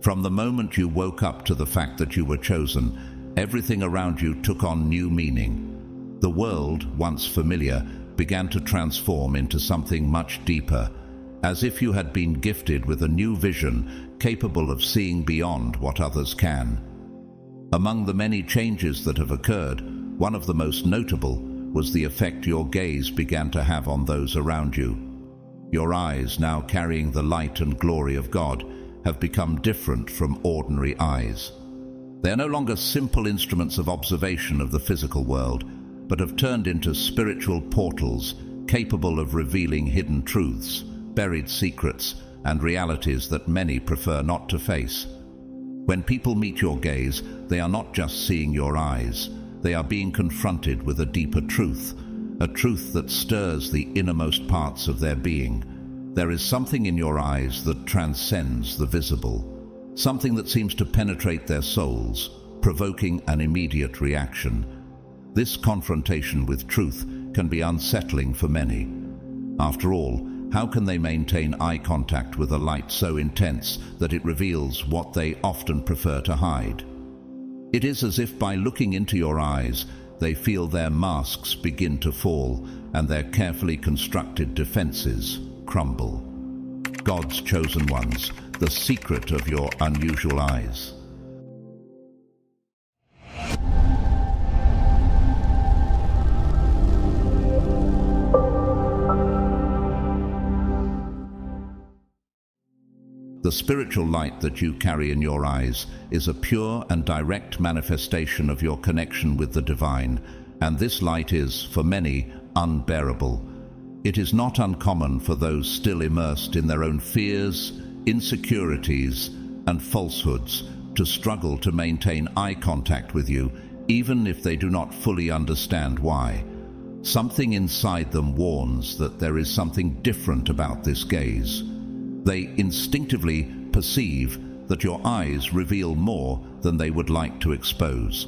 From the moment you woke up to the fact that you were chosen, everything around you took on new meaning. The world, once familiar, began to transform into something much deeper, as if you had been gifted with a new vision capable of seeing beyond what others can. Among the many changes that have occurred, one of the most notable was the effect your gaze began to have on those around you. Your eyes, now carrying the light and glory of God, have become different from ordinary eyes. They are no longer simple instruments of observation of the physical world, but have turned into spiritual portals capable of revealing hidden truths, buried secrets, and realities that many prefer not to face. When people meet your gaze, they are not just seeing your eyes. They are being confronted with a deeper truth, a truth that stirs the innermost parts of their being. There is something in your eyes that transcends the visible, something that seems to penetrate their souls, provoking an immediate reaction. This confrontation with truth can be unsettling for many. After all, how can they maintain eye contact with a light so intense that it reveals what they often prefer to hide? It is as if by looking into your eyes, they feel their masks begin to fall and their carefully constructed defenses crumble. God's chosen ones, the secret of your unusual eyes. The spiritual light that you carry in your eyes is a pure and direct manifestation of your connection with the divine, and this light is, for many, unbearable. It is not uncommon for those still immersed in their own fears, insecurities, and falsehoods to struggle to maintain eye contact with you, even if they do not fully understand why. Something inside them warns that there is something different about this gaze. They instinctively perceive that your eyes reveal more than they would like to expose.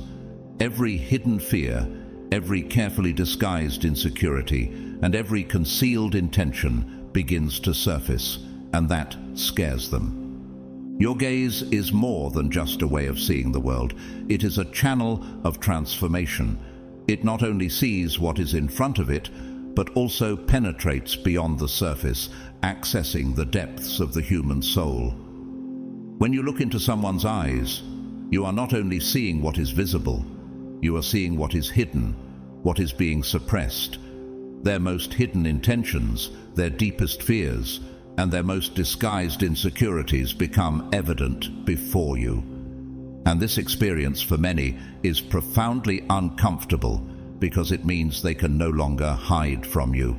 Every hidden fear, every carefully disguised insecurity, and every concealed intention begins to surface, and that scares them. Your gaze is more than just a way of seeing the world. It is a channel of transformation. It not only sees what is in front of it, but also penetrates beyond the surface, accessing the depths of the human soul. When you look into someone's eyes, you are not only seeing what is visible, you are seeing what is hidden, what is being suppressed. Their most hidden intentions, their deepest fears, and their most disguised insecurities become evident before you. And this experience for many is profoundly uncomfortable because it means they can no longer hide from you.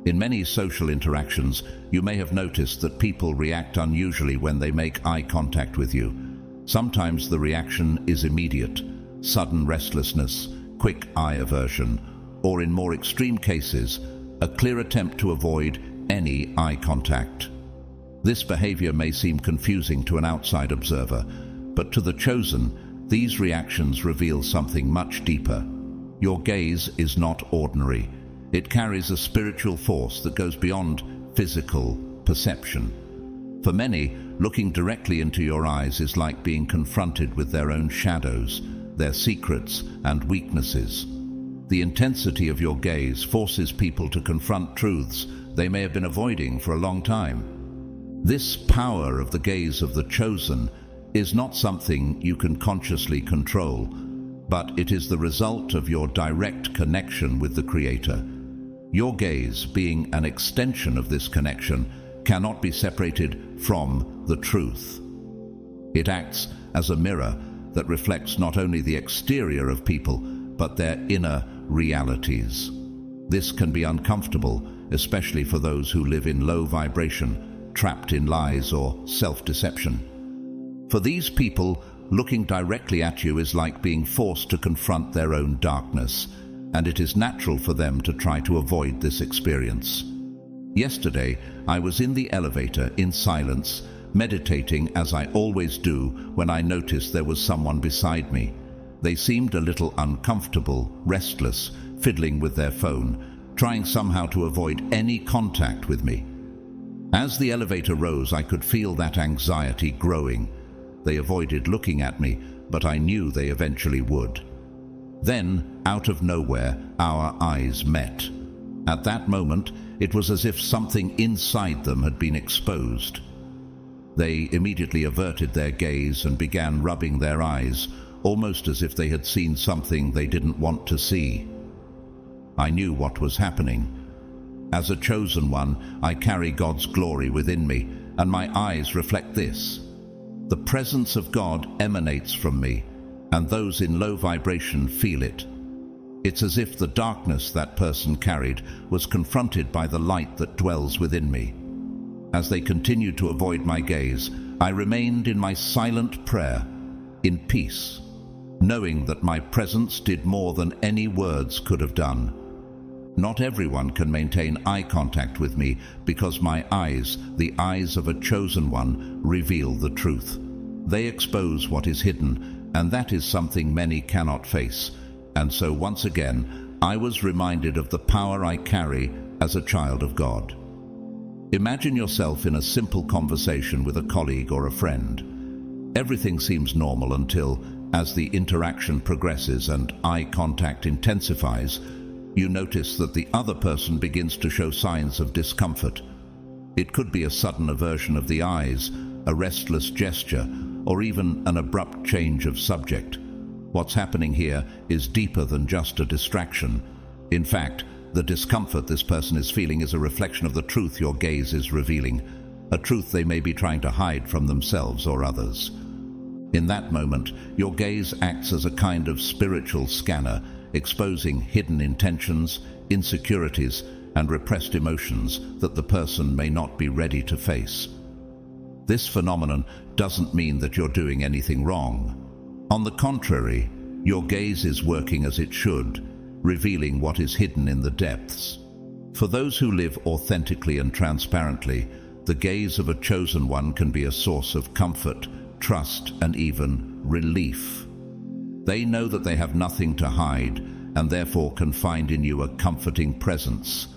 In many social interactions, you may have noticed that people react unusually when they make eye contact with you. Sometimes the reaction is immediate, sudden restlessness, quick eye aversion, or in more extreme cases, a clear attempt to avoid any eye contact. This behavior may seem confusing to an outside observer, but to the chosen, these reactions reveal something much deeper. Your gaze is not ordinary. It carries a spiritual force that goes beyond physical perception. For many, looking directly into your eyes is like being confronted with their own shadows, their secrets and weaknesses. The intensity of your gaze forces people to confront truths they may have been avoiding for a long time. This power of the gaze of the chosen is not something you can consciously control, but it is the result of your direct connection with the Creator. Your gaze, being an extension of this connection, cannot be separated from the truth. It acts as a mirror that reflects not only the exterior of people, but their inner realities. This can be uncomfortable, especially for those who live in low vibration, trapped in lies or self-deception. For these people, looking directly at you is like being forced to confront their own darkness, and it is natural for them to try to avoid this experience. Yesterday, I was in the elevator in silence, meditating as I always do when I noticed there was someone beside me. They seemed a little uncomfortable, restless, fiddling with their phone, trying somehow to avoid any contact with me. As the elevator rose, I could feel that anxiety growing. They avoided looking at me, but I knew they eventually would. Then, out of nowhere, our eyes met. At that moment, it was as if something inside them had been exposed. They immediately averted their gaze and began rubbing their eyes, almost as if they had seen something they didn't want to see. I knew what was happening. As a chosen one, I carry God's glory within me, and my eyes reflect this. The presence of God emanates from me, and those in low vibration feel it. It's as if the darkness that person carried was confronted by the light that dwells within me. As they continued to avoid my gaze, I remained in my silent prayer, in peace, knowing that my presence did more than any words could have done. Not everyone can maintain eye contact with me because my eyes, the eyes of a chosen one, reveal the truth. They expose what is hidden, and that is something many cannot face. And so once again, I was reminded of the power I carry as a child of God. Imagine yourself in a simple conversation with a colleague or a friend. Everything seems normal until, as the interaction progresses and eye contact intensifies, you notice that the other person begins to show signs of discomfort. It could be a sudden aversion of the eyes, a restless gesture, or even an abrupt change of subject. What's happening here is deeper than just a distraction. In fact, the discomfort this person is feeling is a reflection of the truth your gaze is revealing, a truth they may be trying to hide from themselves or others. In that moment, your gaze acts as a kind of spiritual scanner, exposing hidden intentions, insecurities, and repressed emotions that the person may not be ready to face. This phenomenon doesn't mean that you're doing anything wrong. On the contrary, your gaze is working as it should, revealing what is hidden in the depths. For those who live authentically and transparently, the gaze of a chosen one can be a source of comfort, trust, and even relief. They know that they have nothing to hide, and therefore can find in you a comforting presence,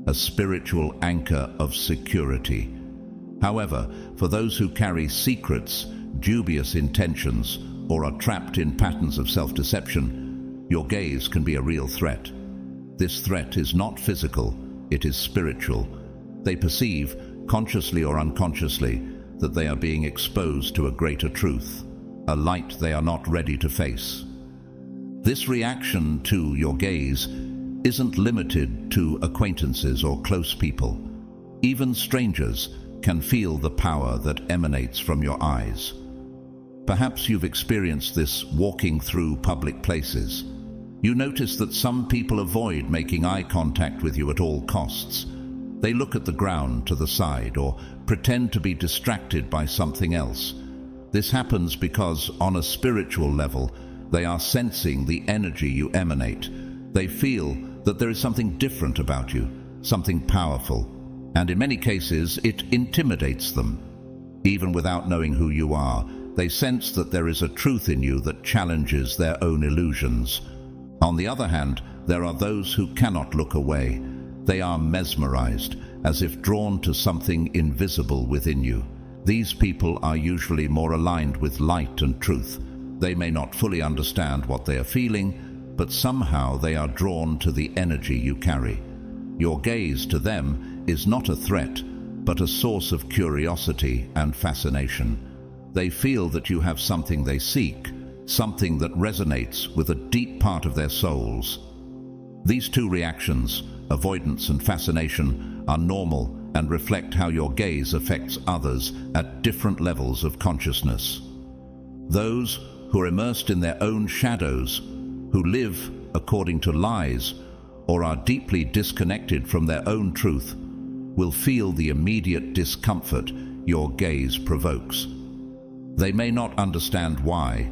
a spiritual anchor of security. However, for those who carry secrets, dubious intentions, or are trapped in patterns of self-deception, your gaze can be a real threat. This threat is not physical, it is spiritual. They perceive, consciously or unconsciously, that they are being exposed to a greater truth, a light they are not ready to face. This reaction to your gaze isn't limited to acquaintances or close people. Even strangers can feel the power that emanates from your eyes. Perhaps you've experienced this walking through public places. You notice that some people avoid making eye contact with you at all costs. They look at the ground to the side or pretend to be distracted by something else. This happens because, on a spiritual level, they are sensing the energy you emanate. They feel that there is something different about you, something powerful, and in many cases it intimidates them. Even without knowing who you are, they sense that there is a truth in you that challenges their own illusions. On the other hand, there are those who cannot look away. They are mesmerized, as if drawn to something invisible within you. These people are usually more aligned with light and truth. They may not fully understand what they are feeling, but somehow they are drawn to the energy you carry. Your gaze to them is not a threat, but a source of curiosity and fascination. They feel that you have something they seek, something that resonates with a deep part of their souls. These two reactions, avoidance and fascination, are normal and reflect how your gaze affects others at different levels of consciousness. Those who are immersed in their own shadows, who live according to lies, or are deeply disconnected from their own truth, will feel the immediate discomfort your gaze provokes. They may not understand why,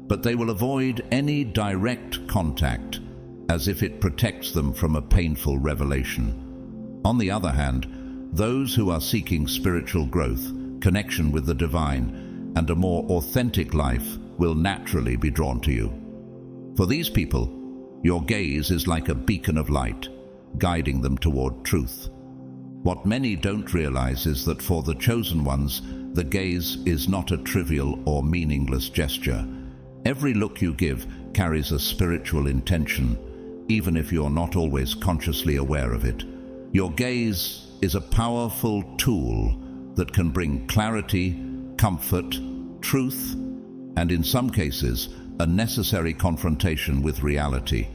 but they will avoid any direct contact, as if it protects them from a painful revelation. On the other hand, those who are seeking spiritual growth, connection with the divine, and a more authentic life will naturally be drawn to you. For these people, your gaze is like a beacon of light, guiding them toward truth. What many don't realize is that for the chosen ones, the gaze is not a trivial or meaningless gesture. Every look you give carries a spiritual intention, even if you're not always consciously aware of it. Your gaze is a powerful tool that can bring clarity, comfort, truth, and in some cases, a necessary confrontation with reality.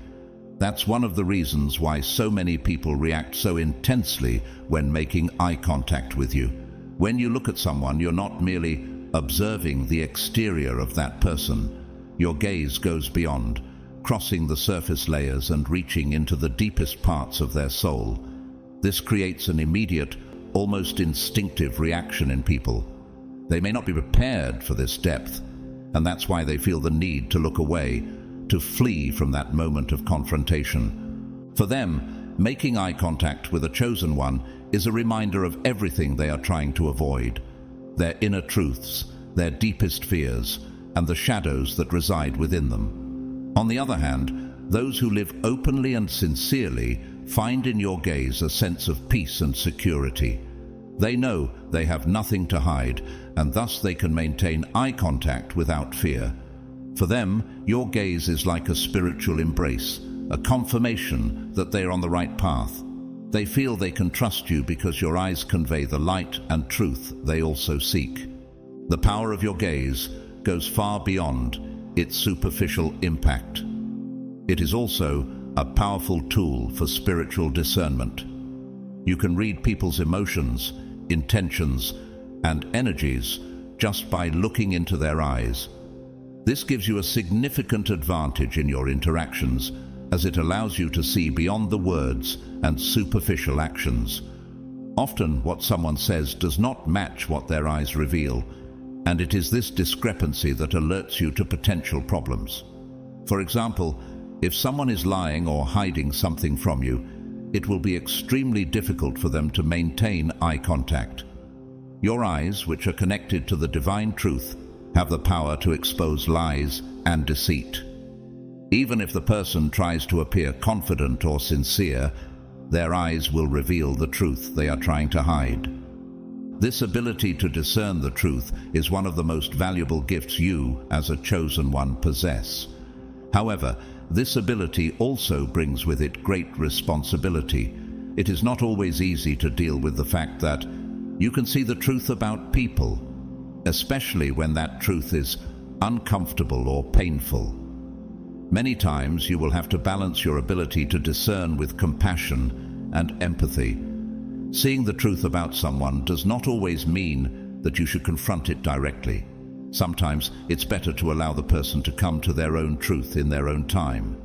That's one of the reasons why so many people react so intensely when making eye contact with you. When you look at someone, you're not merely observing the exterior of that person. Your gaze goes beyond, crossing the surface layers and reaching into the deepest parts of their soul. This creates an immediate, almost instinctive reaction in people. They may not be prepared for this depth, and that's why they feel the need to look away, to flee from that moment of confrontation. For them, making eye contact with a chosen one is a reminder of everything they are trying to avoid, their inner truths, their deepest fears, and the shadows that reside within them. On the other hand, those who live openly and sincerely find in your gaze a sense of peace and security. They know they have nothing to hide, and thus they can maintain eye contact without fear. For them, your gaze is like a spiritual embrace, a confirmation that they are on the right path. They feel they can trust you because your eyes convey the light and truth they also seek. The power of your gaze goes far beyond its superficial impact. It is also a powerful tool for spiritual discernment. You can read people's emotions, intentions, and energies just by looking into their eyes. This gives you a significant advantage in your interactions, as it allows you to see beyond the words and superficial actions. Often what someone says does not match what their eyes reveal, and it is this discrepancy that alerts you to potential problems. For example, if someone is lying or hiding something from you, it will be extremely difficult for them to maintain eye contact. Your eyes, which are connected to the divine truth, have the power to expose lies and deceit. Even if the person tries to appear confident or sincere, their eyes will reveal the truth they are trying to hide. This ability to discern the truth is one of the most valuable gifts you, as a chosen one, possess. However, this ability also brings with it great responsibility. It is not always easy to deal with the fact that you can see the truth about people, especially when that truth is uncomfortable or painful. Many times you will have to balance your ability to discern with compassion and empathy. Seeing the truth about someone does not always mean that you should confront it directly. Sometimes it's better to allow the person to come to their own truth in their own time.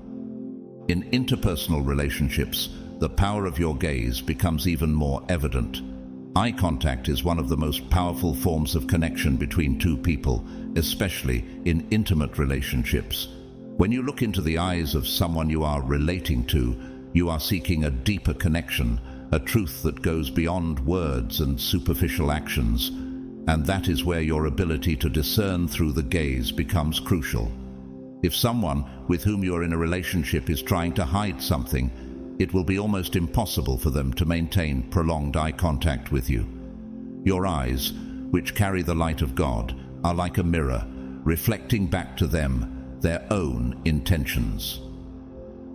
In interpersonal relationships, the power of your gaze becomes even more evident. Eye contact is one of the most powerful forms of connection between two people, especially in intimate relationships. When you look into the eyes of someone you are relating to, you are seeking a deeper connection, a truth that goes beyond words and superficial actions, and that is where your ability to discern through the gaze becomes crucial. If someone with whom you're in a relationship is trying to hide something, it will be almost impossible for them to maintain prolonged eye contact with you. Your eyes, which carry the light of God, are like a mirror, reflecting back to them their own intentions.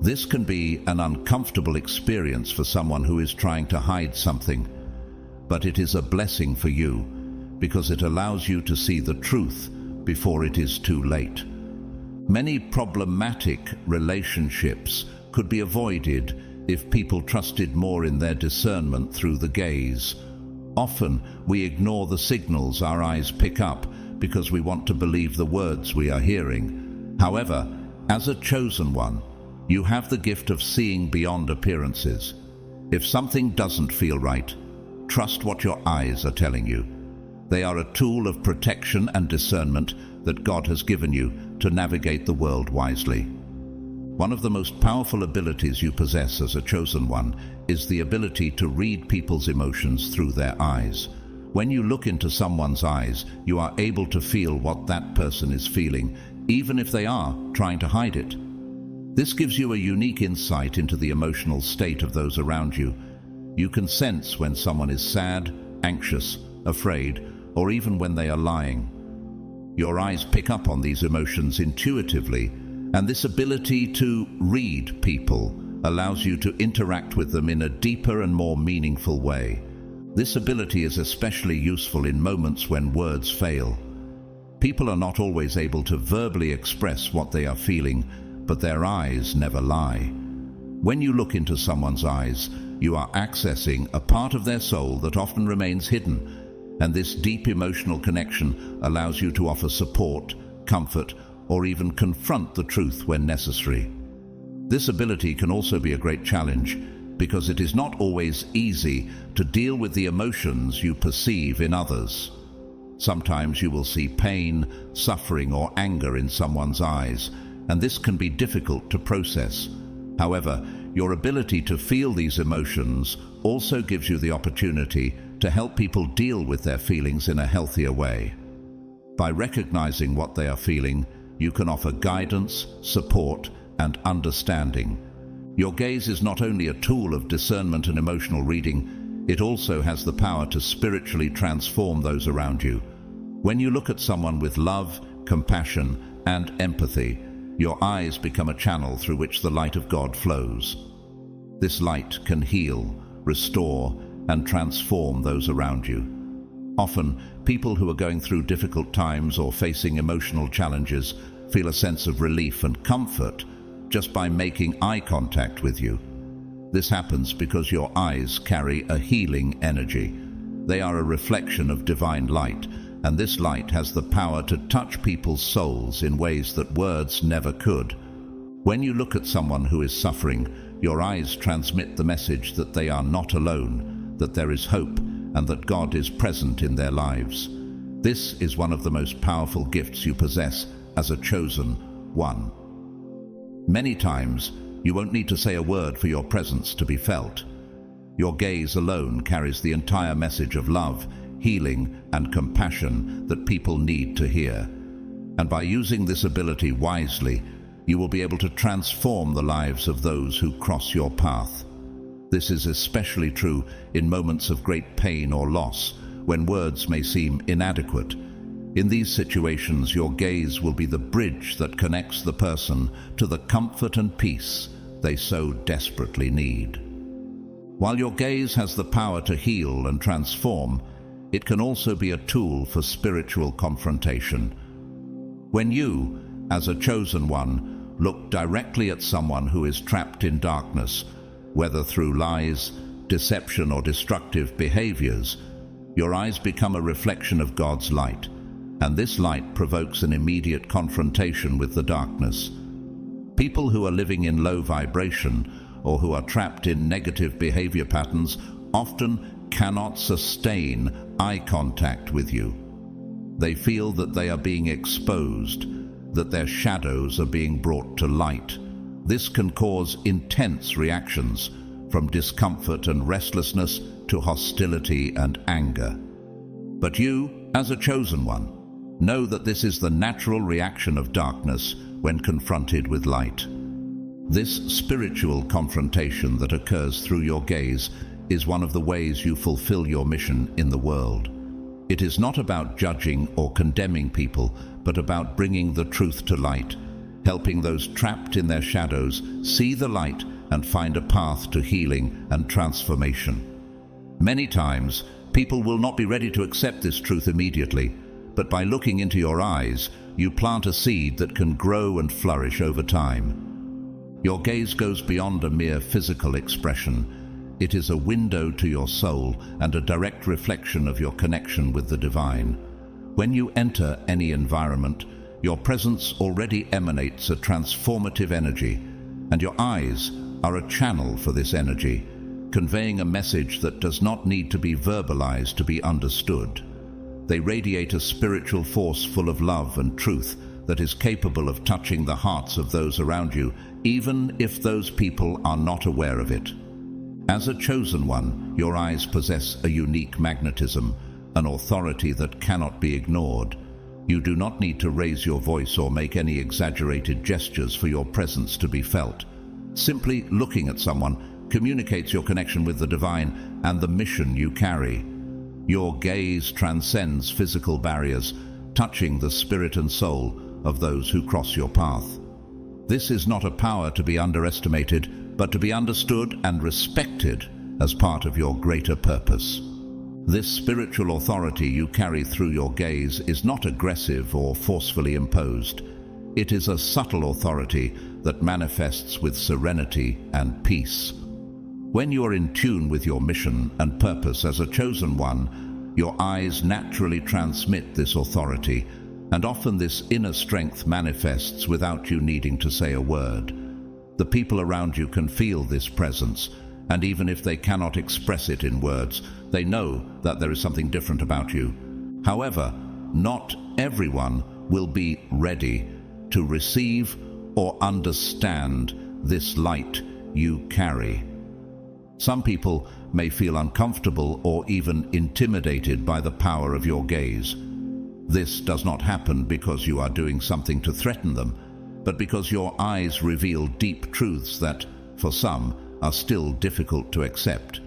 This can be an uncomfortable experience for someone who is trying to hide something, but it is a blessing for you because it allows you to see the truth before it is too late. Many problematic relationships could be avoided if people trusted more in their discernment through the gaze. Often we ignore the signals our eyes pick up because we want to believe the words we are hearing. However, as a chosen one, you have the gift of seeing beyond appearances. If something doesn't feel right, trust what your eyes are telling you. They are a tool of protection and discernment that God has given you to navigate the world wisely. One of the most powerful abilities you possess as a chosen one is the ability to read people's emotions through their eyes. When you look into someone's eyes, you are able to feel what that person is feeling, even if they are trying to hide it. This gives you a unique insight into the emotional state of those around you. You can sense when someone is sad, anxious, afraid, or even when they are lying. Your eyes pick up on these emotions intuitively, and this ability to read people allows you to interact with them in a deeper and more meaningful way. This ability is especially useful in moments when words fail. People are not always able to verbally express what they are feeling, but their eyes never lie. When you look into someone's eyes, you are accessing a part of their soul that often remains hidden, and this deep emotional connection allows you to offer support, comfort, or even confront the truth when necessary. This ability can also be a great challenge because it is not always easy to deal with the emotions you perceive in others. Sometimes you will see pain, suffering, or anger in someone's eyes, and this can be difficult to process. However, your ability to feel these emotions also gives you the opportunity to help people deal with their feelings in a healthier way. By recognizing what they are feeling, you can offer guidance, support, and understanding. Your gaze is not only a tool of discernment and emotional reading, it also has the power to spiritually transform those around you. When you look at someone with love, compassion, and empathy, your eyes become a channel through which the light of God flows. This light can heal, restore, and transform those around you. Often, people who are going through difficult times or facing emotional challenges feel a sense of relief and comfort just by making eye contact with you. This happens because your eyes carry a healing energy. They are a reflection of divine light, and this light has the power to touch people's souls in ways that words never could. When you look at someone who is suffering, your eyes transmit the message that they are not alone, that there is hope, and that God is present in their lives. This is one of the most powerful gifts you possess as a chosen one. Many times, you won't need to say a word for your presence to be felt. Your gaze alone carries the entire message of love, healing, and compassion that people need to hear. And by using this ability wisely, you will be able to transform the lives of those who cross your path. This is especially true in moments of great pain or loss, when words may seem inadequate. In these situations, your gaze will be the bridge that connects the person to the comfort and peace they so desperately need. While your gaze has the power to heal and transform, it can also be a tool for spiritual confrontation. When you, as a chosen one, look directly at someone who is trapped in darkness, whether through lies, deception, or destructive behaviors, your eyes become a reflection of God's light, and this light provokes an immediate confrontation with the darkness. People who are living in low vibration or who are trapped in negative behavior patterns often cannot sustain eye contact with you. They feel that they are being exposed, that their shadows are being brought to light. This can cause intense reactions, from discomfort and restlessness to hostility and anger. But you, as a chosen one, know that this is the natural reaction of darkness when confronted with light. This spiritual confrontation that occurs through your gaze is one of the ways you fulfill your mission in the world. It is not about judging or condemning people, but about bringing the truth to light, helping those trapped in their shadows see the light and find a path to healing and transformation. Many times, people will not be ready to accept this truth immediately, but by looking into your eyes, you plant a seed that can grow and flourish over time. Your gaze goes beyond a mere physical expression. It is a window to your soul and a direct reflection of your connection with the divine. When you enter any environment, your presence already emanates a transformative energy, and your eyes are a channel for this energy, conveying a message that does not need to be verbalized to be understood. They radiate a spiritual force full of love and truth that is capable of touching the hearts of those around you, even if those people are not aware of it. As a chosen one, your eyes possess a unique magnetism, an authority that cannot be ignored. You do not need to raise your voice or make any exaggerated gestures for your presence to be felt. Simply looking at someone communicates your connection with the divine and the mission you carry. Your gaze transcends physical barriers, touching the spirit and soul of those who cross your path. This is not a power to be underestimated, but to be understood and respected as part of your greater purpose. This spiritual authority you carry through your gaze is not aggressive or forcefully imposed. It is a subtle authority that manifests with serenity and peace. When you are in tune with your mission and purpose as a chosen one, your eyes naturally transmit this authority, and often this inner strength manifests without you needing to say a word. The people around you can feel this presence, and even if they cannot express it in words, they know that there is something different about you. However, not everyone will be ready to receive or understand this light you carry. Some people may feel uncomfortable or even intimidated by the power of your gaze. This does not happen because you are doing something to threaten them, but because your eyes reveal deep truths that, for some, are still difficult to accept.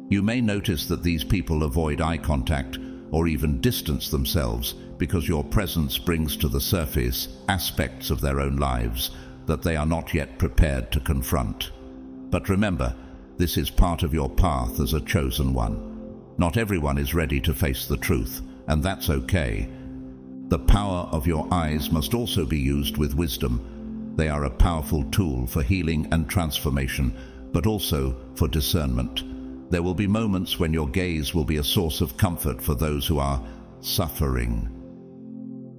You may notice that these people avoid eye contact or even distance themselves because your presence brings to the surface aspects of their own lives that they are not yet prepared to confront. But remember, this is part of your path as a chosen one. Not everyone is ready to face the truth, and that's okay. The power of your eyes must also be used with wisdom. They are a powerful tool for healing and transformation, but also for discernment. There will be moments when your gaze will be a source of comfort for those who are suffering.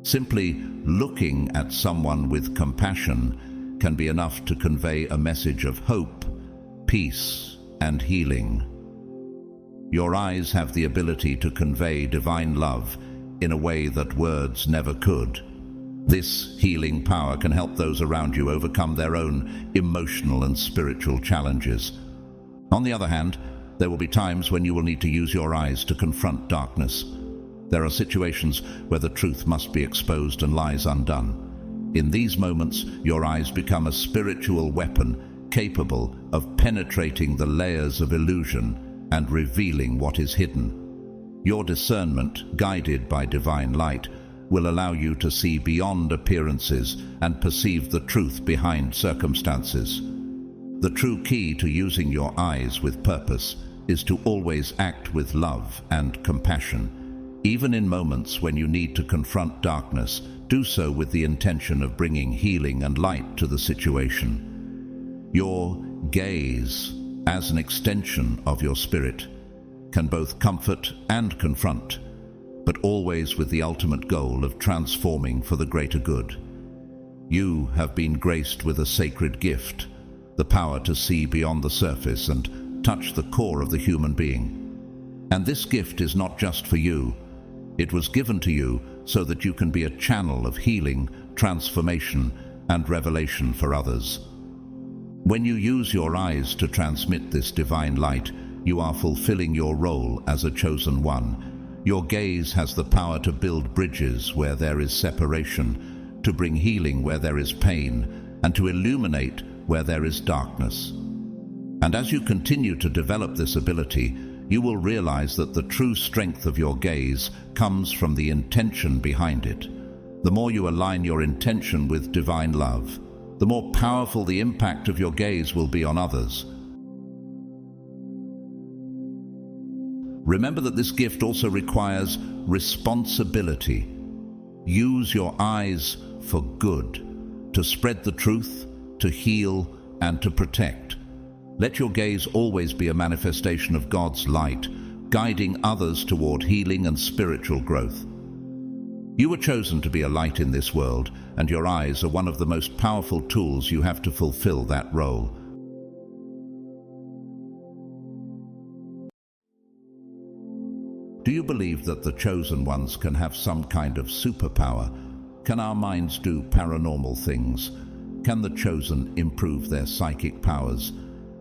Simply looking at someone with compassion can be enough to convey a message of hope, peace, and healing. Your eyes have the ability to convey divine love in a way that words never could. This healing power can help those around you overcome their own emotional and spiritual challenges. On the other hand, there will be times when you will need to use your eyes to confront darkness. There are situations where the truth must be exposed and lies undone. In these moments, your eyes become a spiritual weapon capable of penetrating the layers of illusion and revealing what is hidden. Your discernment, guided by divine light, will allow you to see beyond appearances and perceive the truth behind circumstances. The true key to using your eyes with purpose is to always act with love and compassion. Even in moments when you need to confront darkness, do so with the intention of bringing healing and light to the situation. Your gaze, as an extension of your spirit, can both comfort and confront, but always with the ultimate goal of transforming for the greater good. You have been graced with a sacred gift, the power to see beyond the surface and touch the core of the human being. And this gift is not just for you. It was given to you so that you can be a channel of healing, transformation, and revelation for others. When you use your eyes to transmit this divine light, you are fulfilling your role as a chosen one. Your gaze has the power to build bridges where there is separation, to bring healing where there is pain, and to illuminate where there is darkness. And as you continue to develop this ability, you will realize that the true strength of your gaze comes from the intention behind it. The more you align your intention with divine love, the more powerful the impact of your gaze will be on others. Remember that this gift also requires responsibility. Use your eyes for good, to spread the truth, to heal, and to protect. Let your gaze always be a manifestation of God's light, guiding others toward healing and spiritual growth. You were chosen to be a light in this world, and your eyes are one of the most powerful tools you have to fulfill that role. Do you believe that the chosen ones can have some kind of superpower? Can our minds do paranormal things? Can the chosen improve their psychic powers?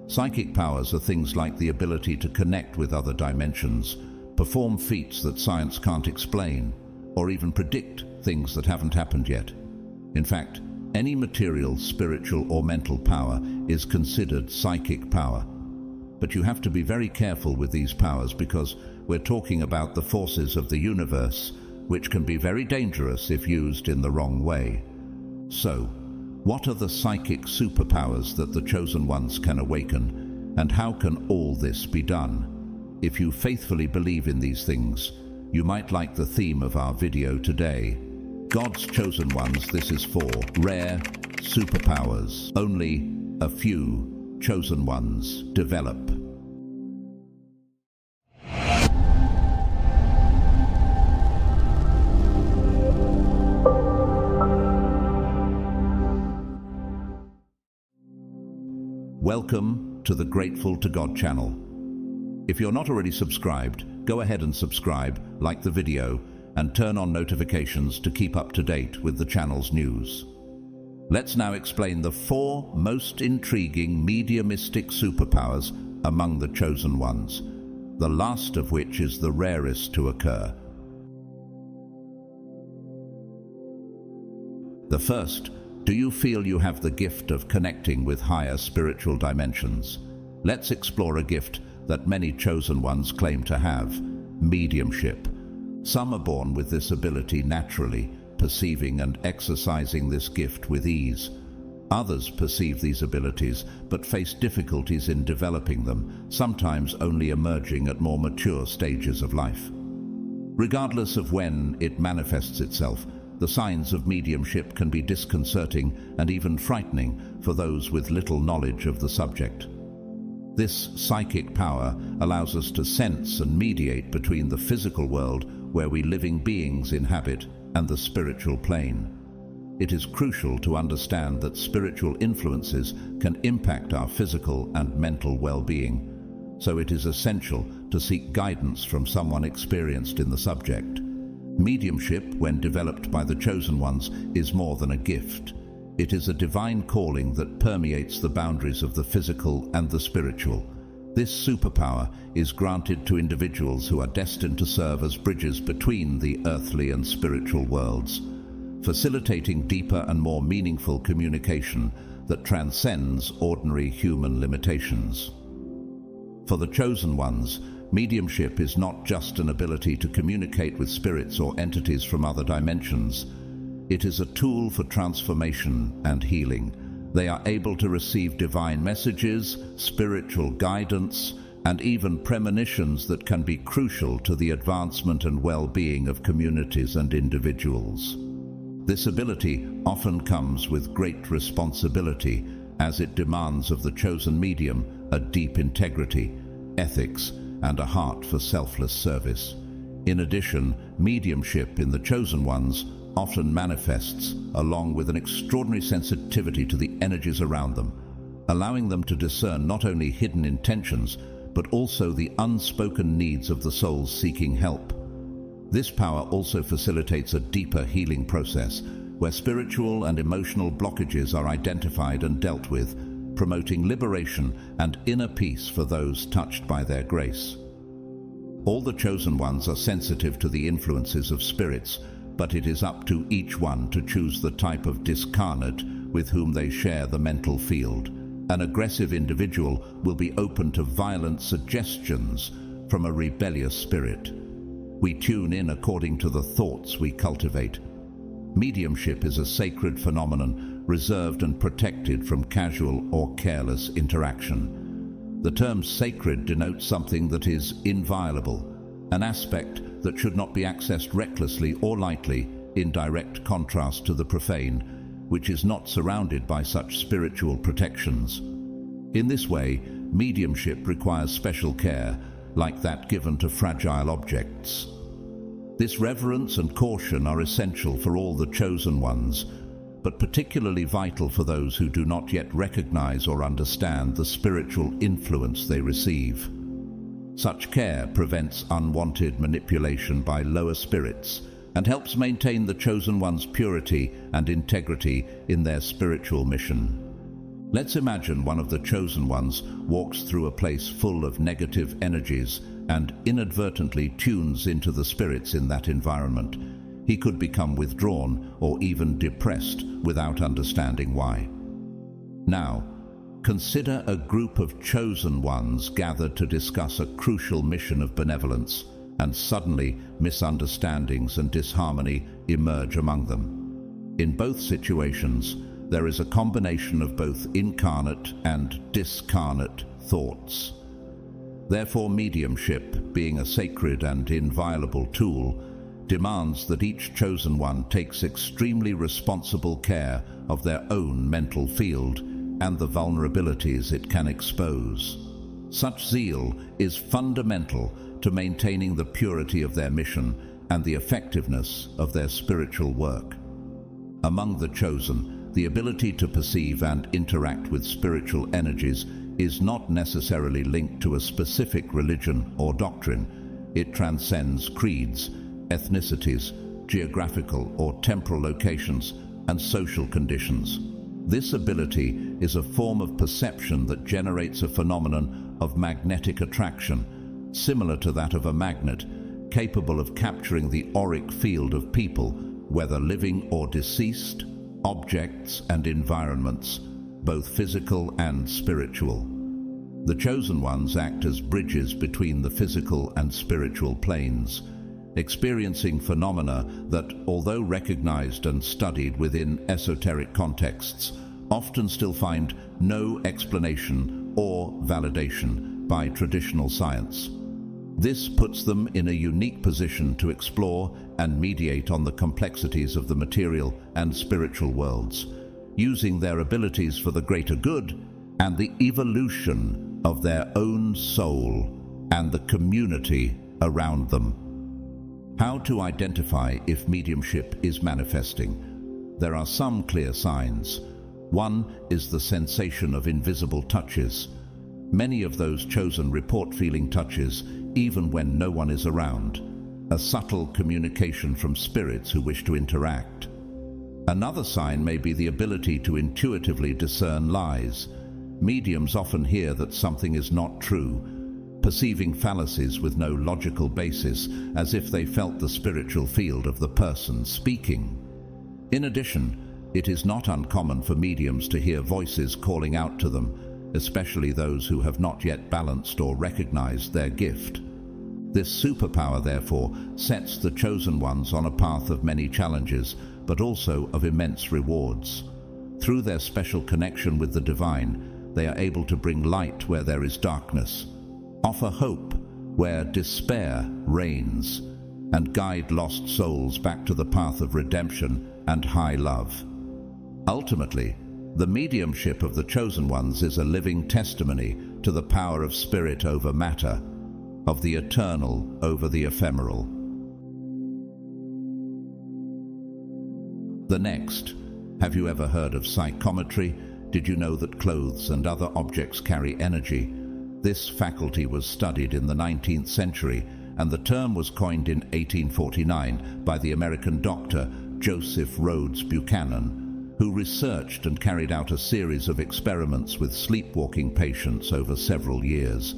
Psychic powers are things like the ability to connect with other dimensions, perform feats that science can't explain, or even predict things that haven't happened yet. In fact, any material, spiritual, or mental power is considered psychic power. But you have to be very careful with these powers because we're talking about the forces of the universe, which can be very dangerous if used in the wrong way. So, what are the psychic superpowers that the chosen ones can awaken, and how can all this be done? If you faithfully believe in these things, you might like the theme of our video today. God's chosen ones, this is for rare superpowers. Only a few chosen ones develop. Welcome to the Grateful to God channel. If you're not already subscribed, go ahead and subscribe, like the video, and turn on notifications to keep up to date with the channel's news. Let's now explain the 4 most intriguing mediumistic superpowers among the chosen ones, the last of which is the rarest to occur. The first, do you feel you have the gift of connecting with higher spiritual dimensions? Let's explore a gift that many chosen ones claim to have: mediumship. Some are born with this ability naturally, perceiving and exercising this gift with ease. Others perceive these abilities but face difficulties in developing them, sometimes only emerging at more mature stages of life. Regardless of when it manifests itself, the signs of mediumship can be disconcerting and even frightening for those with little knowledge of the subject. This psychic power allows us to sense and mediate between the physical world where we living beings inhabit and the spiritual plane. It is crucial to understand that spiritual influences can impact our physical and mental well-being, so it is essential to seek guidance from someone experienced in the subject. Mediumship, when developed by the chosen ones, is more than a gift. It is a divine calling that permeates the boundaries of the physical and the spiritual. This superpower is granted to individuals who are destined to serve as bridges between the earthly and spiritual worlds, facilitating deeper and more meaningful communication that transcends ordinary human limitations. For the chosen ones, mediumship is not just an ability to communicate with spirits or entities from other dimensions. It is a tool for transformation and healing. They are able to receive divine messages, spiritual guidance, and even premonitions that can be crucial to the advancement and well-being of communities and individuals. This ability often comes with great responsibility, as it demands of the chosen medium a deep integrity, ethics, and a heart for selfless service. In addition, mediumship in the chosen ones often manifests along with an extraordinary sensitivity to the energies around them, allowing them to discern not only hidden intentions, but also the unspoken needs of the souls seeking help. This power also facilitates a deeper healing process, where spiritual and emotional blockages are identified and dealt with, promoting liberation and inner peace for those touched by their grace. All the chosen ones are sensitive to the influences of spirits, but it is up to each one to choose the type of discarnate with whom they share the mental field. An aggressive individual will be open to violent suggestions from a rebellious spirit. We tune in according to the thoughts we cultivate. Mediumship is a sacred phenomenon, reserved and protected from casual or careless interaction. The term sacred denotes something that is inviolable, an aspect that should not be accessed recklessly or lightly, in direct contrast to the profane, which is not surrounded by such spiritual protections. In this way, mediumship requires special care, like that given to fragile objects. This reverence and caution are essential for all the chosen ones, but particularly vital for those who do not yet recognize or understand the spiritual influence they receive. Such care prevents unwanted manipulation by lower spirits and helps maintain the chosen one's purity and integrity in their spiritual mission. Let's imagine one of the chosen ones walks through a place full of negative energies and inadvertently tunes into the spirits in that environment. He could become withdrawn or even depressed without understanding why. Now, Consider a group of chosen ones gathered to discuss a crucial mission of benevolence, and suddenly misunderstandings and disharmony emerge among them. In both situations, there is a combination of both incarnate and discarnate thoughts. Therefore, mediumship, being a sacred and inviolable tool, demands that each chosen one takes extremely responsible care of their own mental field and the vulnerabilities it can expose. Such zeal is fundamental to maintaining the purity of their mission and the effectiveness of their spiritual work. Among the chosen, the ability to perceive and interact with spiritual energies is not necessarily linked to a specific religion or doctrine. It transcends creeds, ethnicities, geographical or temporal locations, and social conditions. This ability is a form of perception that generates a phenomenon of magnetic attraction, similar to that of a magnet, capable of capturing the auric field of people, whether living or deceased, objects and environments, both physical and spiritual. The chosen ones act as bridges between the physical and spiritual planes, experiencing phenomena that, although recognized and studied within esoteric contexts, often still find no explanation or validation by traditional science. This puts them in a unique position to explore and mediate on the complexities of the material and spiritual worlds, using their abilities for the greater good and the evolution of their own soul and the community around them. How to identify if mediumship is manifesting? There are some clear signs. One is the sensation of invisible touches. Many of those chosen report feeling touches even when no one is around, a subtle communication from spirits who wish to interact. Another sign may be the ability to intuitively discern lies. Mediums often hear that something is not true, perceiving fallacies with no logical basis, as if they felt the spiritual field of the person speaking. In addition, it is not uncommon for mediums to hear voices calling out to them, especially those who have not yet balanced or recognized their gift. This superpower, therefore, sets the chosen ones on a path of many challenges, but also of immense rewards. Through their special connection with the divine, they are able to bring light where there is darkness, offer hope where despair reigns, and guide lost souls back to the path of redemption and high love. Ultimately, the mediumship of the chosen ones is a living testimony to the power of spirit over matter, of the eternal over the ephemeral. The next, have you ever heard of psychometry? Did you know that clothes and other objects carry energy? This faculty was studied in the 19th century, and the term was coined in 1849 by the American doctor Joseph Rhodes Buchanan, who researched and carried out a series of experiments with sleepwalking patients over several years.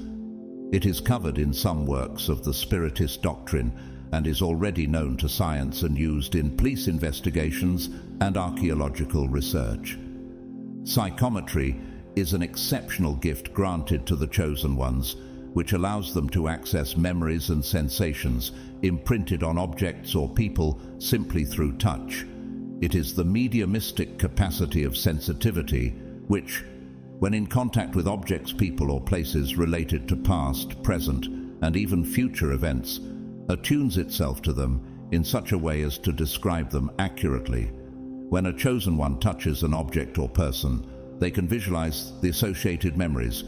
It is covered in some works of the Spiritist doctrine and is already known to science and used in police investigations and archaeological research. Psychometry is an exceptional gift granted to the chosen ones, which allows them to access memories and sensations imprinted on objects or people simply through touch. It is the mediumistic capacity of sensitivity which, when in contact with objects, people, or places related to past, present, and even future events, attunes itself to them in such a way as to describe them accurately. When a chosen one touches an object or person, they can visualize the associated memories,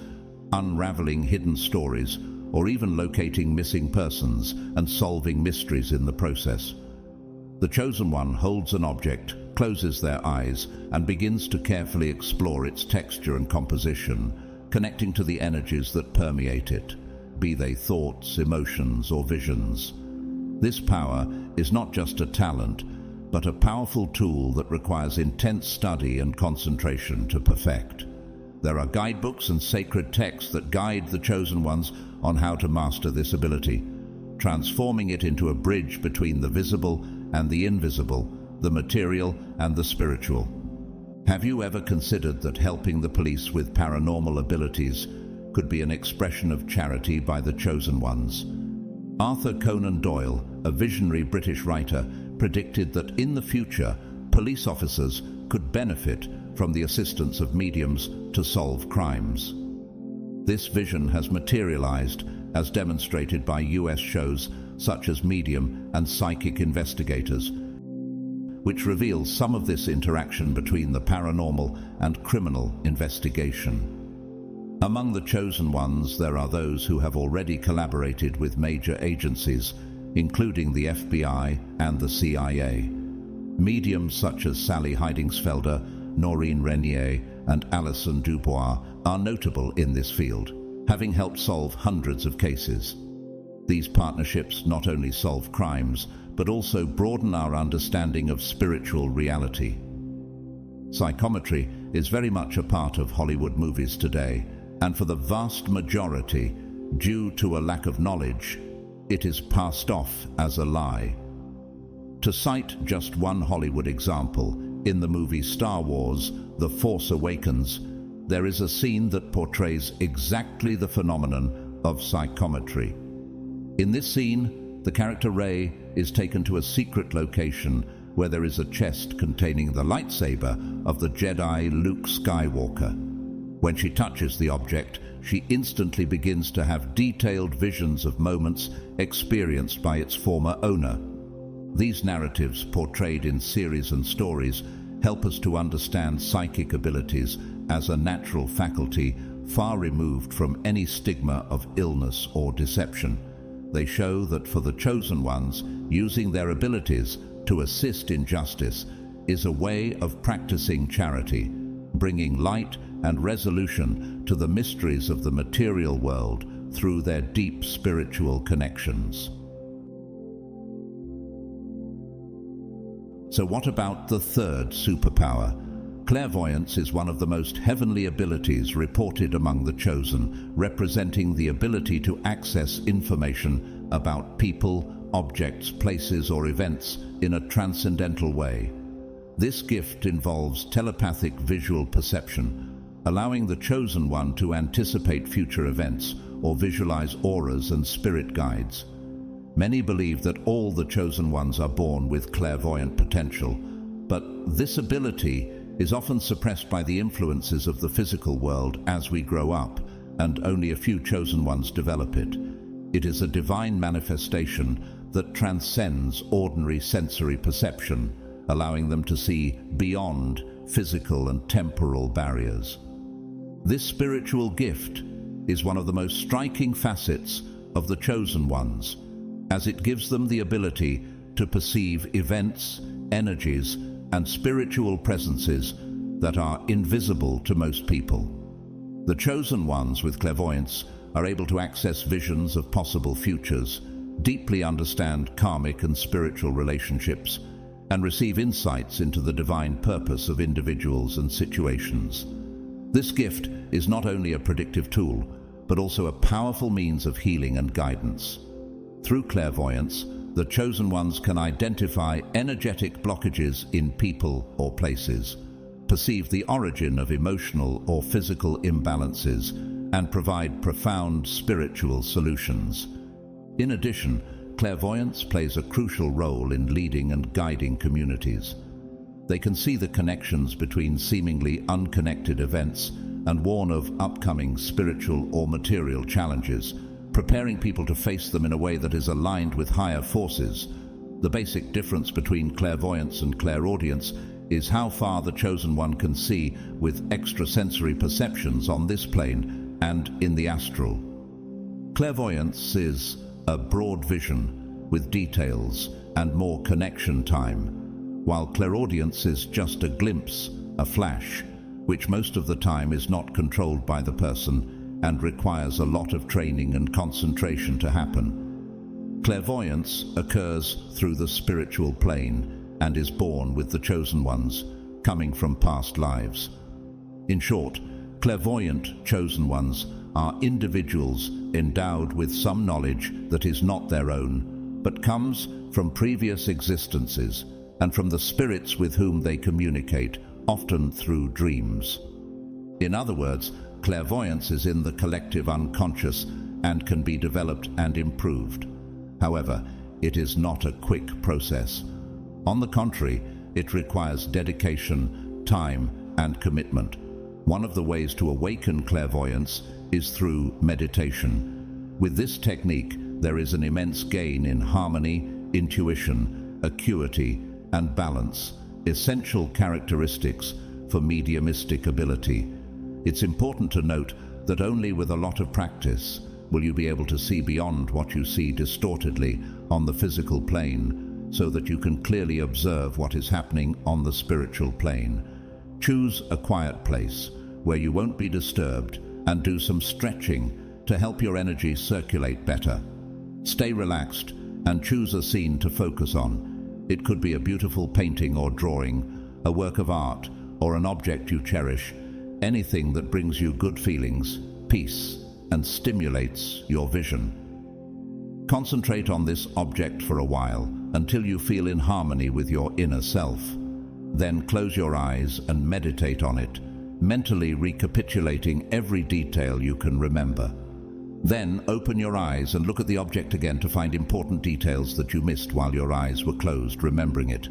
unraveling hidden stories, or even locating missing persons and solving mysteries in the process. The chosen one holds an object, closes their eyes, and begins to carefully explore its texture and composition, connecting to the energies that permeate it, be they thoughts, emotions, or visions. This power is not just a talent, but a powerful tool that requires intense study and concentration to perfect. There are guidebooks and sacred texts that guide the chosen ones on how to master this ability, transforming it into a bridge between the visible and the invisible, the material and the spiritual. Have you ever considered that helping the police with paranormal abilities could be an expression of charity by the chosen ones? Arthur Conan Doyle, a visionary British writer, predicted that in the future, police officers could benefit from the assistance of mediums to solve crimes. This vision has materialized, as demonstrated by US shows such as Medium and Psychic Investigators, which reveals some of this interaction between the paranormal and criminal investigation. Among the chosen ones, there are those who have already collaborated with major agencies, including the FBI and the CIA. Mediums such as Sally Heidingsfelder, Noreen Renier, and Alison Dubois are notable in this field, having helped solve hundreds of cases. These partnerships not only solve crimes, but also broaden our understanding of spiritual reality. Psychometry is very much a part of Hollywood movies today, and for the vast majority, due to a lack of knowledge, it is passed off as a lie. To cite just one Hollywood example, in the movie Star Wars: The Force Awakens, there is a scene that portrays exactly the phenomenon of psychometry. In this scene, the character Rey is taken to a secret location where there is a chest containing the lightsaber of the Jedi Luke Skywalker. When she touches the object, she instantly begins to have detailed visions of moments experienced by its former owner. These narratives, portrayed in series and stories, help us to understand psychic abilities as a natural faculty far removed from any stigma of illness or deception. They show that for the chosen ones, using their abilities to assist in justice is a way of practicing charity, bringing light and resolution to the mysteries of the material world through their deep spiritual connections. So what about the third superpower? Clairvoyance is one of the most heavenly abilities reported among the chosen, representing the ability to access information about people, objects, places, or events in a transcendental way. This gift involves telepathic visual perception, allowing the chosen one to anticipate future events or visualize auras and spirit guides. Many believe that all the chosen ones are born with clairvoyant potential, but this ability is often suppressed by the influences of the physical world as we grow up, and only a few chosen ones develop it. It is a divine manifestation that transcends ordinary sensory perception, allowing them to see beyond physical and temporal barriers. This spiritual gift is one of the most striking facets of the chosen ones, as it gives them the ability to perceive events, energies, and spiritual presences that are invisible to most people. The chosen ones with clairvoyance are able to access visions of possible futures, deeply understand karmic and spiritual relationships, and receive insights into the divine purpose of individuals and situations. This gift is not only a predictive tool, but also a powerful means of healing and guidance. Through clairvoyance, the chosen ones can identify energetic blockages in people or places, perceive the origin of emotional or physical imbalances, and provide profound spiritual solutions. In addition, clairvoyance plays a crucial role in leading and guiding communities. They can see the connections between seemingly unconnected events and warn of upcoming spiritual or material challenges, preparing people to face them in a way that is aligned with higher forces. The basic difference between clairvoyance and clairaudience is how far the chosen one can see with extrasensory perceptions on this plane and in the astral. Clairvoyance is a broad vision with details and more connection time, while clairaudience is just a glimpse, a flash, which most of the time is not controlled by the person and requires a lot of training and concentration to happen. Clairvoyance occurs through the spiritual plane and is born with the chosen ones, coming from past lives. In short, clairvoyant chosen ones are individuals endowed with some knowledge that is not their own, but comes from previous existences and from the spirits with whom they communicate, often through dreams. In other words, clairvoyance is in the collective unconscious and can be developed and improved. However, it is not a quick process. On the contrary, it requires dedication, time, and commitment. One of the ways to awaken clairvoyance is through meditation. With this technique, there is an immense gain in harmony, intuition, acuity, and balance, essential characteristics for mediumistic ability. It's important to note that only with a lot of practice will you be able to see beyond what you see distortedly on the physical plane, so that you can clearly observe what is happening on the spiritual plane. Choose a quiet place where you won't be disturbed and do some stretching to help your energy circulate better. Stay relaxed and choose a scene to focus on. It could be a beautiful painting or drawing, a work of art, or an object you cherish, anything that brings you good feelings, peace, and stimulates your vision. Concentrate on this object for a while until you feel in harmony with your inner self. Then close your eyes and meditate on it, mentally recapitulating every detail you can remember. Then open your eyes and look at the object again to find important details that you missed while your eyes were closed, remembering it.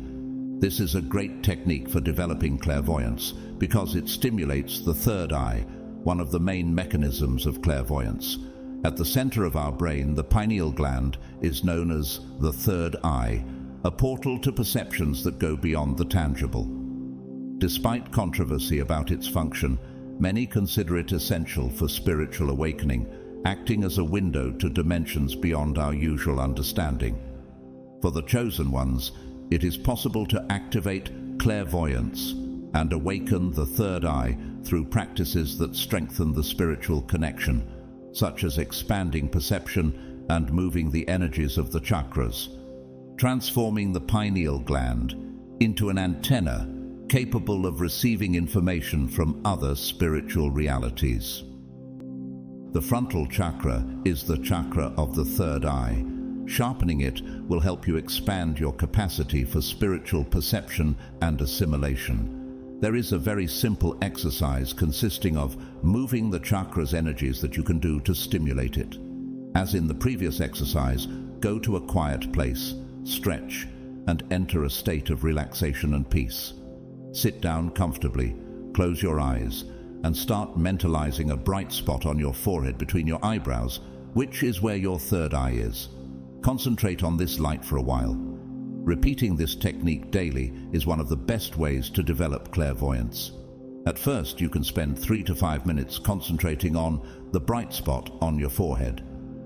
This is a great technique for developing clairvoyance because it stimulates the third eye, one of the main mechanisms of clairvoyance. At the center of our brain, the pineal gland is known as the third eye, a portal to perceptions that go beyond the tangible. Despite controversy about its function, many consider it essential for spiritual awakening, acting as a window to dimensions beyond our usual understanding. For the chosen ones, it is possible to activate clairvoyance and awaken the third eye through practices that strengthen the spiritual connection, such as expanding perception and moving the energies of the chakras, transforming the pineal gland into an antenna capable of receiving information from other spiritual realities. The frontal chakra is the chakra of the third eye. Sharpening it will help you expand your capacity for spiritual perception and assimilation. There is a very simple exercise consisting of moving the chakra's energies that you can do to stimulate it. As in the previous exercise, go to a quiet place, stretch, and enter a state of relaxation and peace. Sit down comfortably, close your eyes, and start mentalizing a bright spot on your forehead between your eyebrows, which is where your third eye is. Concentrate on this light for a while. Repeating this technique daily is one of the best ways to develop clairvoyance. At first, you can spend 3 to 5 minutes concentrating on the bright spot on your forehead.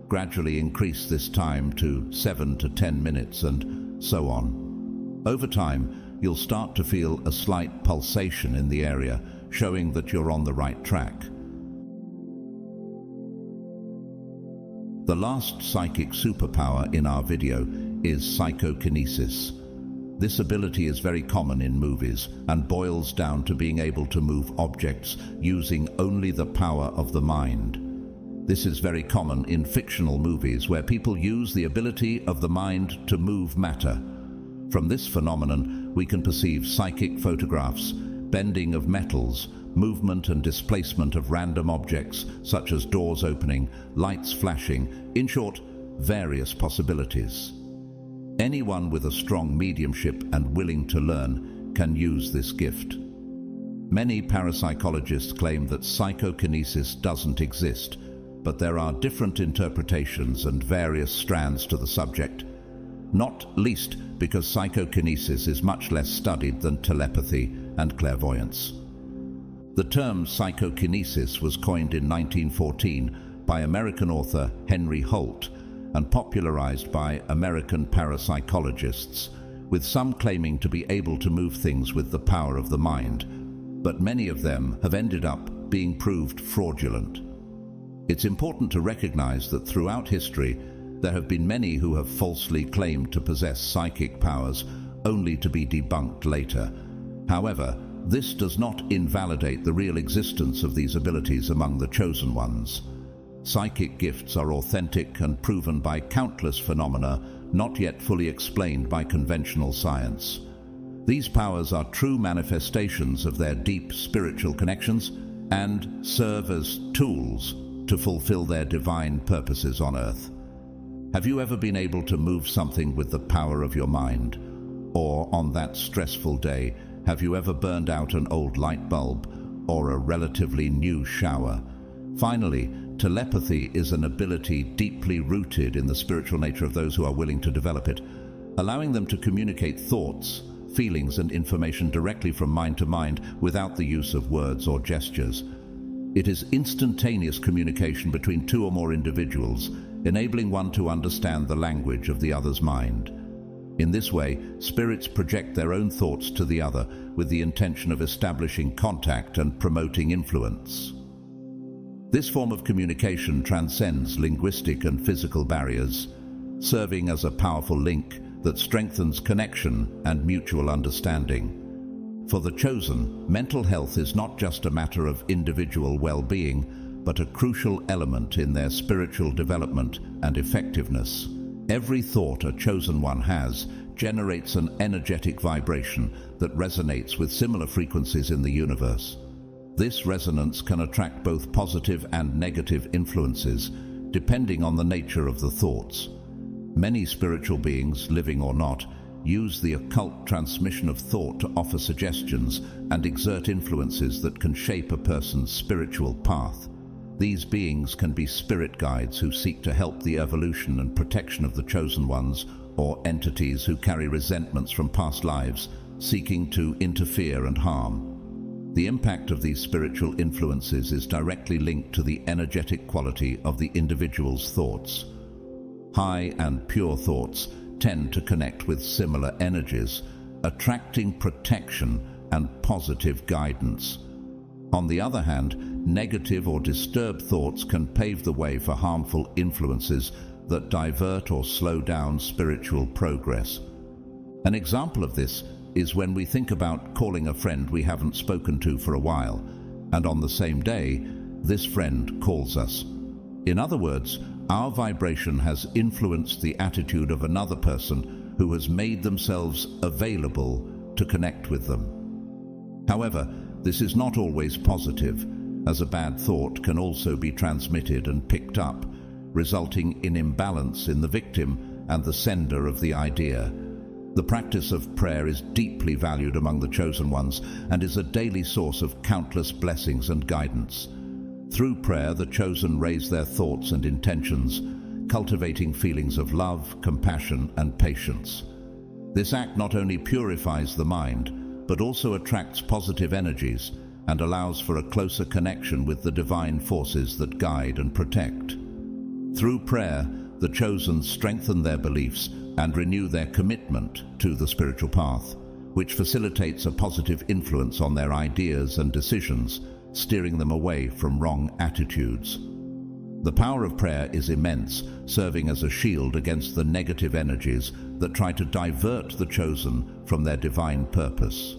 Gradually increase this time to 7 to 10 minutes and so on. Over time, you'll start to feel a slight pulsation in the area, showing that you're on the right track. The last psychic superpower in our video is psychokinesis. This ability is very common in movies and boils down to being able to move objects using only the power of the mind. This is very common in fictional movies where people use the ability of the mind to move matter. From this phenomenon, we can perceive psychic photographs, bending of metals, movement and displacement of random objects such as doors opening, lights flashing, in short, various possibilities. Anyone with a strong mediumship and willing to learn can use this gift. Many parapsychologists claim that psychokinesis doesn't exist, but there are different interpretations and various strands to the subject, not least because psychokinesis is much less studied than telepathy and clairvoyance. The term psychokinesis was coined in 1914 by American author Henry Holt and popularized by American parapsychologists, with some claiming to be able to move things with the power of the mind, but many of them have ended up being proved fraudulent. It's important to recognize that throughout history, there have been many who have falsely claimed to possess psychic powers only to be debunked later. However, this does not invalidate the real existence of these abilities among the chosen ones. Psychic gifts are authentic and proven by countless phenomena not yet fully explained by conventional science. These powers are true manifestations of their deep spiritual connections and serve as tools to fulfill their divine purposes on earth. Have you ever been able to move something with the power of your mind? Or on that stressful day, have you ever burned out an old light bulb or a relatively new shower? Finally, telepathy is an ability deeply rooted in the spiritual nature of those who are willing to develop it, allowing them to communicate thoughts, feelings, and information directly from mind to mind without the use of words or gestures. It is instantaneous communication between two or more individuals, enabling one to understand the language of the other's mind. In this way, spirits project their own thoughts to the other with the intention of establishing contact and promoting influence. This form of communication transcends linguistic and physical barriers, serving as a powerful link that strengthens connection and mutual understanding. For the chosen, mental health is not just a matter of individual well-being, but a crucial element in their spiritual development and effectiveness. Every thought a chosen one has generates an energetic vibration that resonates with similar frequencies in the universe. This resonance can attract both positive and negative influences, depending on the nature of the thoughts. Many spiritual beings, living or not, use the occult transmission of thought to offer suggestions and exert influences that can shape a person's spiritual path. These beings can be spirit guides who seek to help the evolution and protection of the chosen ones, or entities who carry resentments from past lives, seeking to interfere and harm. The impact of these spiritual influences is directly linked to the energetic quality of the individual's thoughts. High and pure thoughts tend to connect with similar energies, attracting protection and positive guidance. On the other hand, negative or disturbed thoughts can pave the way for harmful influences that divert or slow down spiritual progress. An example of this is when we think about calling a friend we haven't spoken to for a while, and on the same day, this friend calls us. In other words, our vibration has influenced the attitude of another person who has made themselves available to connect with them. However, this is not always positive, as a bad thought can also be transmitted and picked up, resulting in imbalance in the victim and the sender of the idea. The practice of prayer is deeply valued among the chosen ones and is a daily source of countless blessings and guidance. Through prayer, the chosen raise their thoughts and intentions, cultivating feelings of love, compassion, and patience. This act not only purifies the mind, but also attracts positive energies and allows for a closer connection with the divine forces that guide and protect. Through prayer, the chosen strengthen their beliefs and renew their commitment to the spiritual path, which facilitates a positive influence on their ideas and decisions, steering them away from wrong attitudes. The power of prayer is immense, serving as a shield against the negative energies that try to divert the chosen from their divine purpose.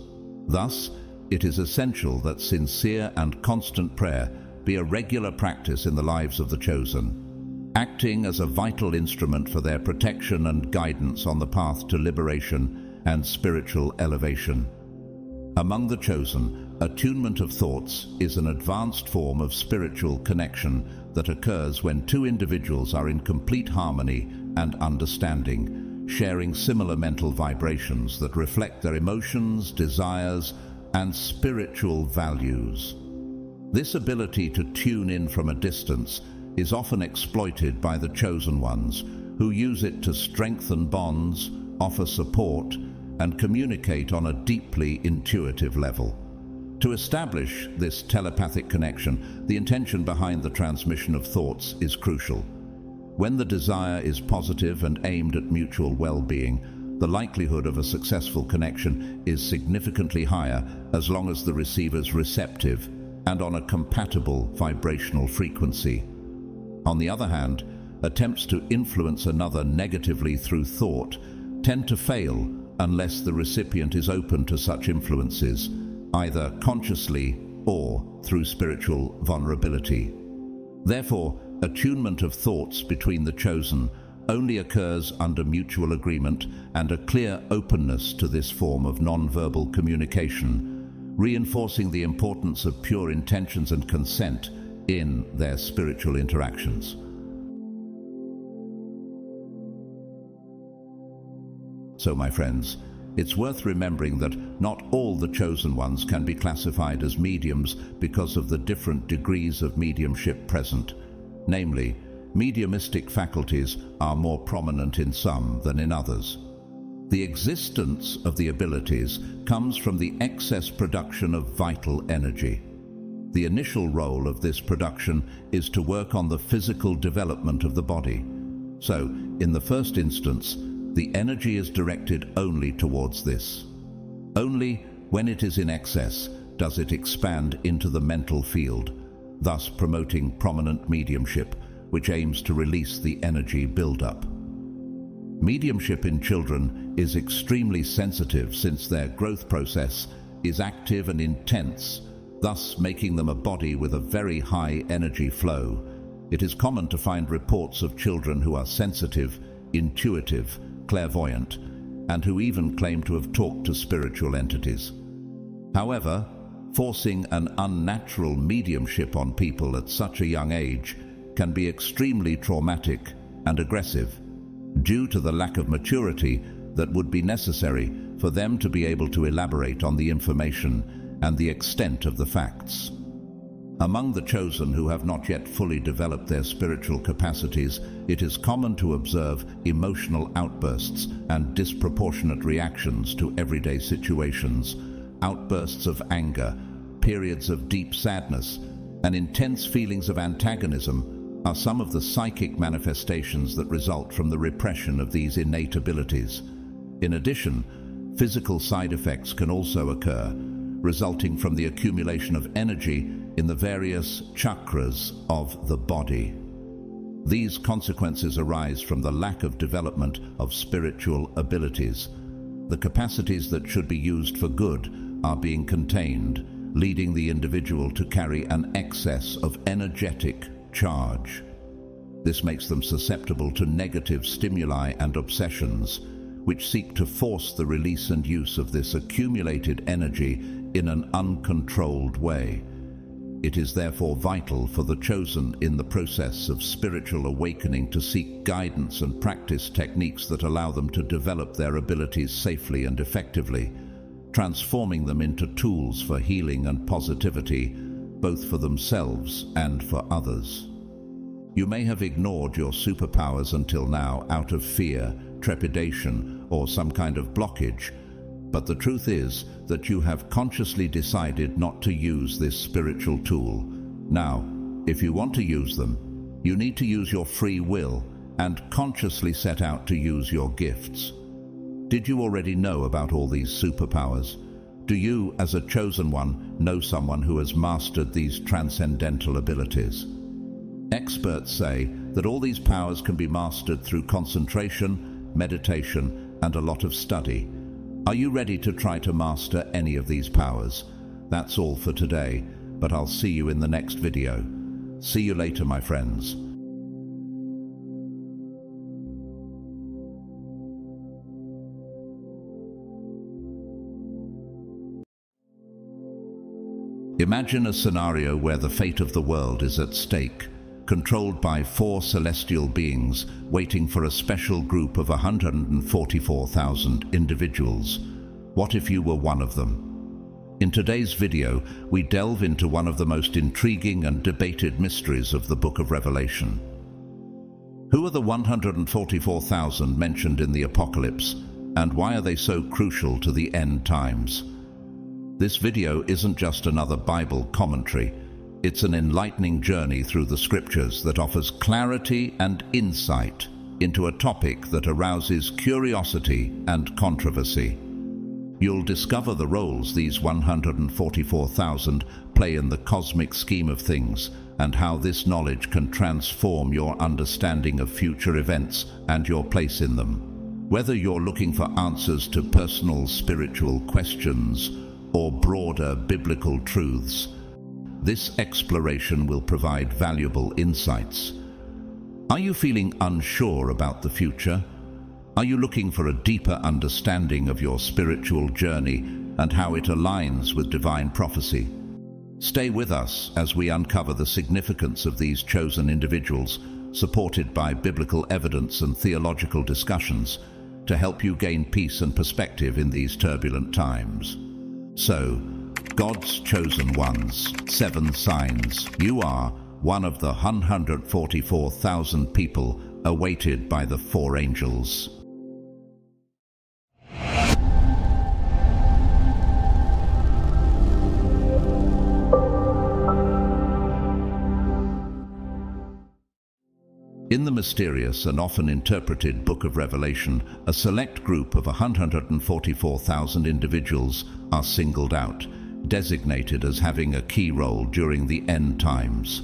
Thus, it is essential that sincere and constant prayer be a regular practice in the lives of the chosen, acting as a vital instrument for their protection and guidance on the path to liberation and spiritual elevation. Among the chosen, attunement of thoughts is an advanced form of spiritual connection that occurs when two individuals are in complete harmony and understanding, sharing similar mental vibrations that reflect their emotions, desires, and spiritual values. This ability to tune in from a distance is often exploited by the chosen ones, who use it to strengthen bonds, offer support, and communicate on a deeply intuitive level. To establish this telepathic connection, the intention behind the transmission of thoughts is crucial. When the desire is positive and aimed at mutual well-being, the likelihood of a successful connection is significantly higher as long as the receiver's receptive and on a compatible vibrational frequency. On the other hand, attempts to influence another negatively through thought tend to fail unless the recipient is open to such influences, either consciously or through spiritual vulnerability. Therefore, attunement of thoughts between the chosen only occurs under mutual agreement and a clear openness to this form of non-verbal communication, reinforcing the importance of pure intentions and consent in their spiritual interactions. So, my friends, it's worth remembering that not all the chosen ones can be classified as mediums because of the different degrees of mediumship present. Namely, mediumistic faculties are more prominent in some than in others. The existence of the abilities comes from the excess production of vital energy. The initial role of this production is to work on the physical development of the body. So, in the first instance, the energy is directed only towards this. Only when it is in excess does it expand into the mental field, thus promoting prominent mediumship, which aims to release the energy buildup. Mediumship in children is extremely sensitive since their growth process is active and intense, thus making them a body with a very high energy flow. It is common to find reports of children who are sensitive, intuitive, clairvoyant, and who even claim to have talked to spiritual entities. However, forcing an unnatural mediumship on people at such a young age can be extremely traumatic and aggressive, due to the lack of maturity that would be necessary for them to be able to elaborate on the information and the extent of the facts. Among the chosen who have not yet fully developed their spiritual capacities, it is common to observe emotional outbursts and disproportionate reactions to everyday situations, outbursts of anger, periods of deep sadness, and intense feelings of antagonism are some of the psychic manifestations that result from the repression of these innate abilities. In addition, physical side effects can also occur, resulting from the accumulation of energy in the various chakras of the body. These consequences arise from the lack of development of spiritual abilities. The capacities that should be used for good are being contained, leading the individual to carry an excess of energetic charge. This makes them susceptible to negative stimuli and obsessions, which seek to force the release and use of this accumulated energy in an uncontrolled way. It is therefore vital for the chosen in the process of spiritual awakening to seek guidance and practice techniques that allow them to develop their abilities safely and effectively, transforming them into tools for healing and positivity, both for themselves and for others. You may have ignored your superpowers until now out of fear, trepidation, or some kind of blockage, but the truth is that you have consciously decided not to use this spiritual tool. Now, if you want to use them, you need to use your free will and consciously set out to use your gifts. Did you already know about all these superpowers? Do you, as a chosen one, know someone who has mastered these transcendental abilities? Experts say that all these powers can be mastered through concentration, meditation, and a lot of study. Are you ready to try to master any of these powers? That's all for today, but I'll see you in the next video. See you later, my friends. Imagine a scenario where the fate of the world is at stake, controlled by 4 celestial beings waiting for a special group of 144,000 individuals. What if you were one of them? In today's video, we delve into one of the most intriguing and debated mysteries of the Book of Revelation. Who are the 144,000 mentioned in the Apocalypse, and why are they so crucial to the end times? This video isn't just another Bible commentary. It's an enlightening journey through the scriptures that offers clarity and insight into a topic that arouses curiosity and controversy. You'll discover the roles these 144,000 play in the cosmic scheme of things and how this knowledge can transform your understanding of future events and your place in them. Whether you're looking for answers to personal spiritual questions or broader biblical truths, this exploration will provide valuable insights. Are you feeling unsure about the future? Are you looking for a deeper understanding of your spiritual journey and how it aligns with divine prophecy? Stay with us as we uncover the significance of these chosen individuals, supported by biblical evidence and theological discussions, to help you gain peace and perspective in these turbulent times. So, God's chosen ones, 7 signs. You are one of the 144,000 people awaited by the 4 angels. In the mysterious and often interpreted Book of Revelation, a select group of 144,000 individuals are singled out, designated as having a key role during the end times.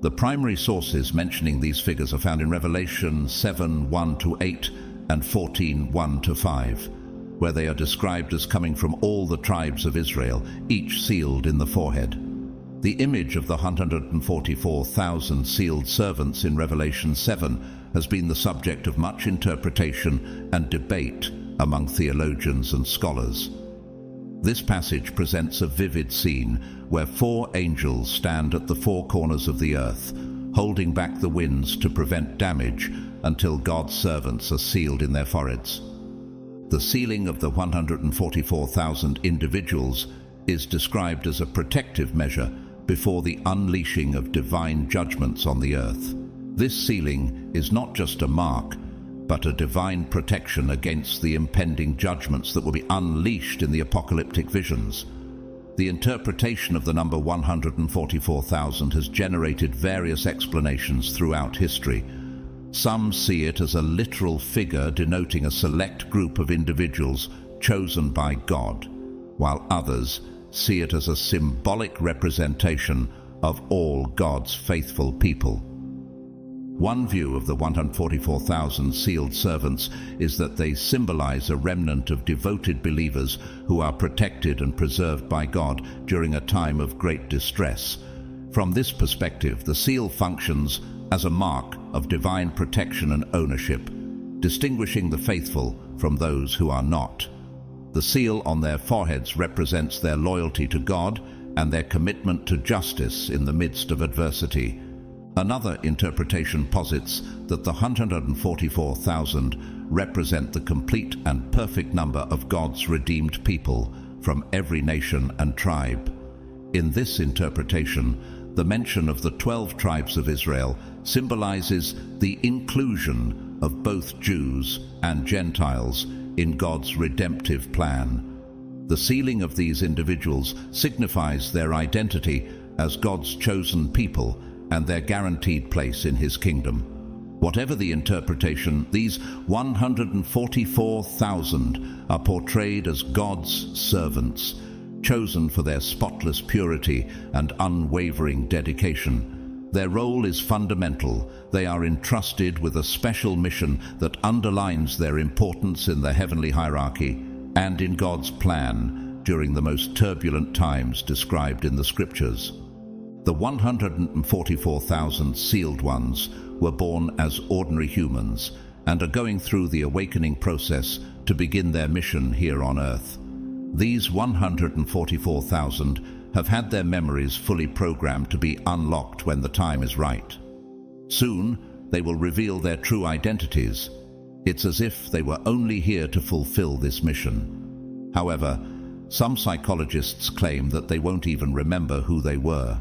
The primary sources mentioning these figures are found in Revelation 7:1-8 and 14:1-5, where they are described as coming from all the tribes of Israel, each sealed in the forehead. The image of the 144,000 sealed servants in Revelation 7 has been the subject of much interpretation and debate among theologians and scholars. This passage presents a vivid scene where 4 angels stand at the 4 corners of the earth, holding back the winds to prevent damage until God's servants are sealed in their foreheads. The sealing of the 144,000 individuals is described as a protective measure before the unleashing of divine judgments on the earth. This sealing is not just a mark, but a divine protection against the impending judgments that will be unleashed in the apocalyptic visions. The interpretation of the number 144,000 has generated various explanations throughout history. Some see it as a literal figure denoting a select group of individuals chosen by God, while others see it as a symbolic representation of all God's faithful people. One view of the 144,000 sealed servants is that they symbolize a remnant of devoted believers who are protected and preserved by God during a time of great distress. From this perspective, the seal functions as a mark of divine protection and ownership, distinguishing the faithful from those who are not. The seal on their foreheads represents their loyalty to God and their commitment to justice in the midst of adversity. Another interpretation posits that the 144,000 represent the complete and perfect number of God's redeemed people from every nation and tribe. In this interpretation, the mention of the 12 tribes of Israel symbolizes the inclusion of both Jews and Gentiles in God's redemptive plan. The sealing of these individuals signifies their identity as God's chosen people and their guaranteed place in His kingdom. Whatever the interpretation, these 144,000 are portrayed as God's servants, chosen for their spotless purity and unwavering dedication. Their role is fundamental. They are entrusted with a special mission that underlines their importance in the heavenly hierarchy and in God's plan during the most turbulent times described in the Scriptures. The 144,000 sealed ones were born as ordinary humans and are going through the awakening process to begin their mission here on earth. These 144,000 have had their memories fully programmed to be unlocked when the time is right. Soon, they will reveal their true identities. It's as if they were only here to fulfill this mission. However, some psychologists claim that they won't even remember who they were.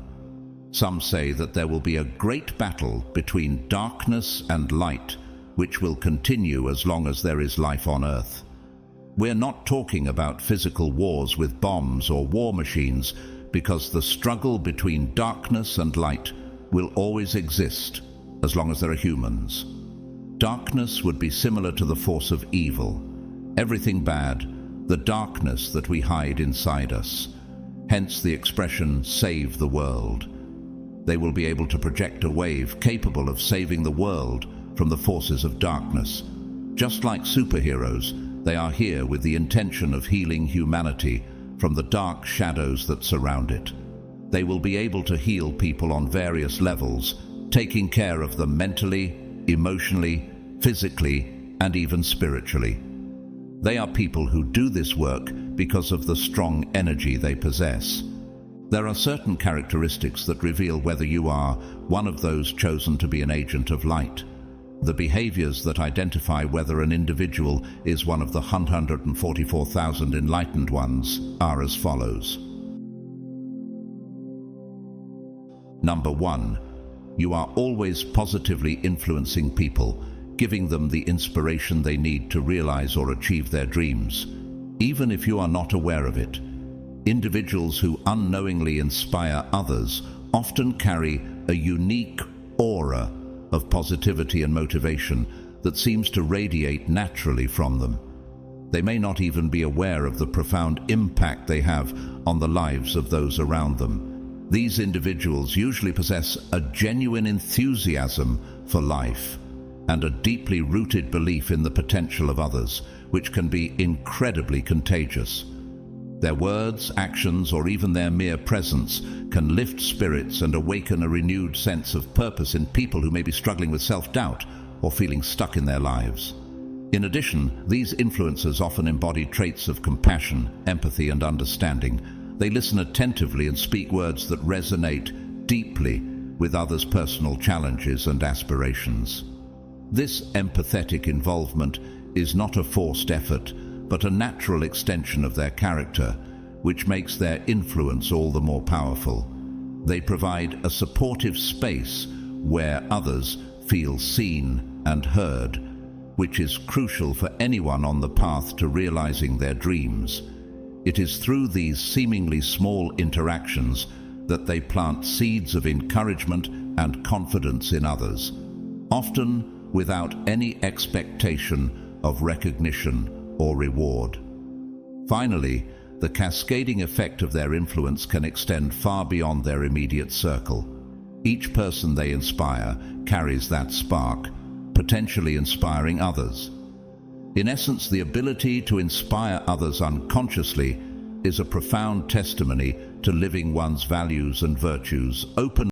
Some say that there will be a great battle between darkness and light, which will continue as long as there is life on Earth. We're not talking about physical wars with bombs or war machines, because the struggle between darkness and light will always exist as long as there are humans. Darkness would be similar to the force of evil, everything bad, the darkness that we hide inside us. Hence the expression, "save the world." They will be able to project a wave capable of saving the world from the forces of darkness. Just like superheroes, they are here with the intention of healing humanity from the dark shadows that surround it. They will be able to heal people on various levels, taking care of them mentally, emotionally, physically, and even spiritually. They are people who do this work because of the strong energy they possess. There are certain characteristics that reveal whether you are one of those chosen to be an agent of light. The behaviors that identify whether an individual is one of the 144,000 enlightened ones are as follows. Number 1. You are always positively influencing people, giving them the inspiration they need to realize or achieve their dreams, even if you are not aware of it. Individuals who unknowingly inspire others often carry a unique aura of positivity and motivation that seems to radiate naturally from them. They may not even be aware of the profound impact they have on the lives of those around them. These individuals usually possess a genuine enthusiasm for life and a deeply rooted belief in the potential of others, which can be incredibly contagious. Their words, actions, or even their mere presence can lift spirits and awaken a renewed sense of purpose in people who may be struggling with self-doubt or feeling stuck in their lives. In addition, these influencers often embody traits of compassion, empathy, and understanding. They listen attentively and speak words that resonate deeply with others' personal challenges and aspirations. This empathetic involvement is not a forced effort, but a natural extension of their character, which makes their influence all the more powerful. They provide a supportive space where others feel seen and heard, which is crucial for anyone on the path to realizing their dreams. It is through these seemingly small interactions that they plant seeds of encouragement and confidence in others, often without any expectation of recognition or reward. Finally, the cascading effect of their influence can extend far beyond their immediate circle. Each person they inspire carries that spark, potentially inspiring others. In essence, the ability to inspire others unconsciously is a profound testimony to living one's values and virtues openly